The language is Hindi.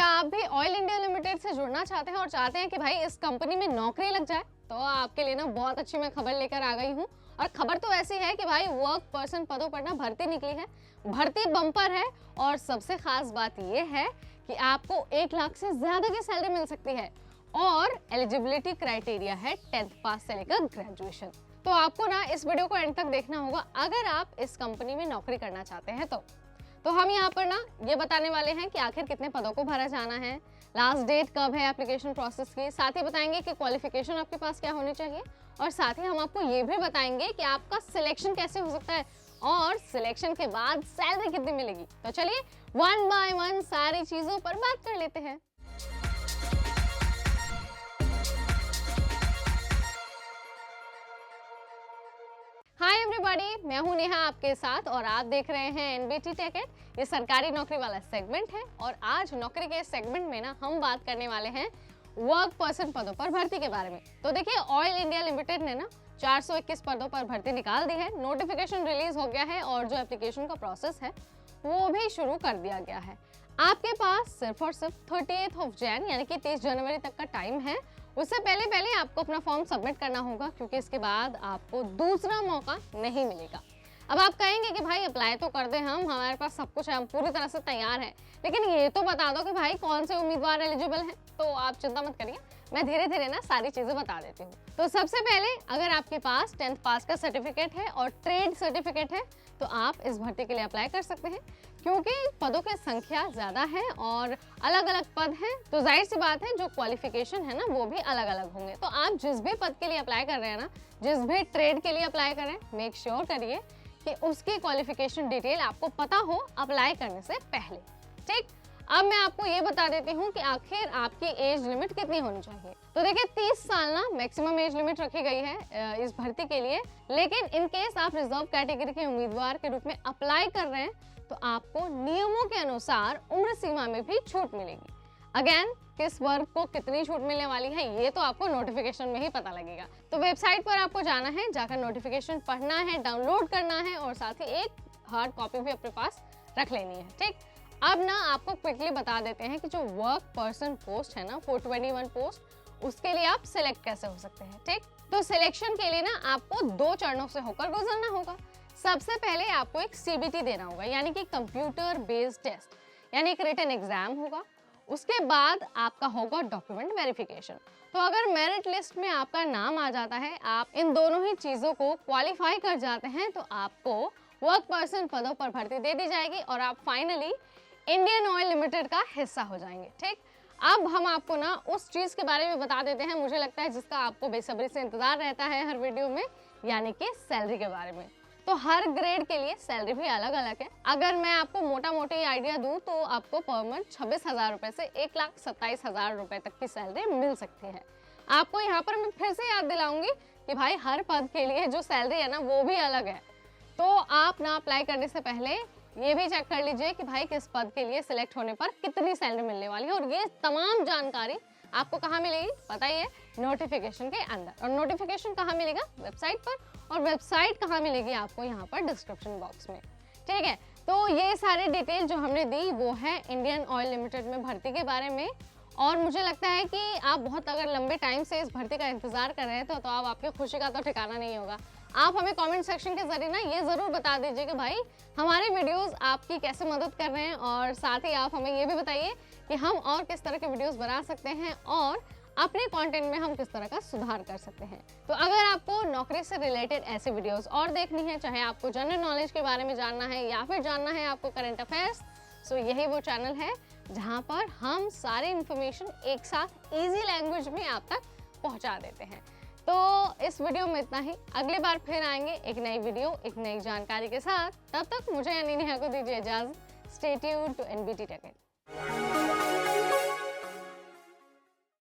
क्या आप भी ऑयल इंडिया लिमिटेड से जुड़ना चाहते हैं और चाहते हैं कि भाई इस कंपनी में नौकरी लग जाए? तो आपके लिए ना बहुत अच्छी मैं खबर लेकर आ गई हूँ। और खबर तो ऐसी है कि भाई वर्क पर्सन पदों पर ना भर्ती निकली है, भर्ती बम्पर है। और सबसे खास बात ये है कि आपको 1 लाख से ज्यादा की सैलरी मिल सकती है और एलिजिबिलिटी क्राइटेरिया है 10th पास से लेकर ग्रेजुएशन। तो आपको ना इस वीडियो को एंड तक देखना होगा अगर आप इस कंपनी में नौकरी करना चाहते हैं तो हम यहाँ पर ना ये बताने वाले हैं कि आखिर कितने पदों को भरा जाना है, लास्ट डेट कब है एप्लीकेशन प्रोसेस की, साथ ही बताएंगे कि क्वालिफिकेशन आपके पास क्या होनी चाहिए और साथ ही हम आपको ये भी बताएंगे कि आपका सिलेक्शन कैसे हो सकता है और सिलेक्शन के बाद सैलरी कितनी मिलेगी। तो चलिए 1 बाय 1 सारी चीजों पर बात कर लेते हैं। हाय एवरीबॉडी, मैं हूं नेहा आपके साथ और आप देख रहे हैं एनबीटी टेकेट। ये सरकारी नौकरी वाला सेगमेंट है और आज नौकरी के सेगमेंट में ना हम बात करने वाले हैं वर्क पर्सन पदों पर भर्ती के बारे में। तो देखिए, ऑयल इंडिया लिमिटेड ने ना 421 पदों पर भर्ती निकाल दी है, नोटिफिकेशन रिलीज हो गया है और जो एप्लीकेशन का प्रोसेस है वो भी शुरू कर दिया गया है। आपके पास सिर्फ और सिर्फ 30 जैन यानी कि 30 जनवरी तक का टाइम है। उससे पहले आपको अपना फॉर्म सबमिट करना होगा क्योंकि इसके बाद आपको दूसरा मौका नहीं मिलेगा। अब आप कहेंगे कि भाई अप्लाई तो कर दें, हम हमारे पास सब कुछ है, हम पूरी तरह से तैयार हैं, लेकिन ये तो बता दो कि भाई कौन से उम्मीदवार एलिजिबल हैं। तो आप चिंता मत करिए, मैं धीरे धीरे ना सारी चीजें बता देती हूँ। तो सबसे पहले अगर आपके पास 10th पास का सर्टिफिकेट है और ट्रेड सर्टिफिकेट है तो आप इस भर्ती के लिए अप्लाई कर सकते हैं। क्योंकि पदों की संख्या ज्यादा है और अलग अलग पद हैं, तो जाहिर सी बात है जो क्वालिफिकेशन है ना वो भी अलग अलग होंगे। तो आप जिस भी पद के लिए अप्लाई कर रहे हैं ना, जिस भी ट्रेड के लिए अप्लाई कर रहे हैं, मेक श्योर करिए कि उसकी क्वालिफिकेशन डिटेल आपको पता हो अप्लाई करने से पहले। ठीक, अब मैं आपको ये बता देती हूँ कि आखिर आपकी एज लिमिट कितनी होनी चाहिए। तो देखिए, 30 साल ना मैक्सिमम एज लिमिट रखी गई है इस भर्ती के लिए, लेकिन इन केस आप रिजर्व कैटेगरी के उम्मीदवार के रूप में अप्लाई कर रहे हैं तो आपको नियमों के अनुसार उम्र सीमा में भी छूट मिलेगी। अगेन, किस वर्ग को कितनी छूट मिलने वाली है ये तो आपको नोटिफिकेशन में ही पता लगेगा। तो वेबसाइट पर आपको जाना है, जाकर नोटिफिकेशन पढ़ना है, डाउनलोड करना है और साथ ही एक हार्ड कॉपी भी अपने पास रख लेनी है। ठीक, अब ना आपको क्विकली बता देते हैं कि जो वर्क पर्सन पोस्ट है ना 421 पोस्ट, उसके लिए आप सिलेक्ट कैसे हो सकते हैं। ठीक, तो सिलेक्शन के लिए ना आपको 2 चरणों से होकर गुजरना होगा। सबसे पहले आपको एक सीबीटी देना होगा यानी कि कंप्यूटर बेस्ड टेस्ट, यानी एक रिटन एग्जाम होगा। उसके बाद आपका होगा डॉक्यूमेंट वेरिफिकेशन। तो अगर मेरिट लिस्ट में आपका नाम आ जाता है, आप इन दोनों ही चीजों को क्वालिफाई कर जाते हैं तो आपको वर्क पर्सन पदों पर भर्ती दे दी जाएगी और आप फाइनली इंडियन ऑयल लिमिटेड का हिस्सा हो जाएंगे। ठीक, अब हम आपको ना उस चीज के बारे में बता देते हैं, मुझे लगता है जिसका आपको बेसब्री से इंतजार रहता है हर वीडियो में, यानी कि सैलरी के बारे में। तो हर ग्रेड के लिए सैलरी भी अलग अलग है। अगर मैं आपको मोटा मोटी आइडिया दूं तो आपको पर मंथ 26,000 रुपए से 1,27,000 रुपए तक की सैलरी मिल सकती है। आपको यहाँ पर मैं फिर से याद दिलाऊंगी कि भाई हर पद के लिए जो सैलरी है ना वो भी अलग है। तो आप ना अप्लाई करने से पहले ये भी चेक कर लीजिए कि भाई किस पद के लिए सिलेक्ट होने पर कितनी सैलरी मिलने वाली है और ये तमाम जानकारी आपको कहाँ मिलेगी पता ही है, नोटिफिकेशन के अंदर। और नोटिफिकेशन कहाँ मिलेगा? वेबसाइट पर। और वेबसाइट कहाँ मिलेगी आपको? यहाँ पर डिस्क्रिप्शन बॉक्स में। ठीक है, तो ये सारी डिटेल जो हमने दी वो है इंडियन ऑयल लिमिटेड में भर्ती के बारे में। और मुझे लगता है कि आप बहुत अगर लंबे टाइम से इस भर्ती का इंतजार कर रहे हैं तो अब आपकी खुशी का तो ठिकाना नहीं होगा। आप हमें कमेंट सेक्शन के जरिए ना ये जरूर बता दीजिए कि भाई हमारे वीडियोस आपकी कैसे मदद कर रहे हैं और साथ ही आप हमें ये भी बताइए कि हम और किस तरह के वीडियोस बना सकते हैं और अपने कंटेंट में हम किस तरह का सुधार कर सकते हैं। तो अगर आपको नौकरी से रिलेटेड ऐसे वीडियोस और देखनी है, चाहे आपको जनरल नॉलेज के बारे में जानना है या फिर जानना है आपको करंट अफेयर्स, सो यही वो चैनल है जहां पर हम सारी इंफॉर्मेशन एक साथ इजी लैंग्वेज में आप तक पहुंचा देते हैं। तो इस वीडियो में इतना ही, अगली बार फिर आएंगे एक नई वीडियो एक नई जानकारी के साथ। तब तक मुझे यानी नेहा को दीजिए इजाजत। Stay tuned to NBT टेकेट।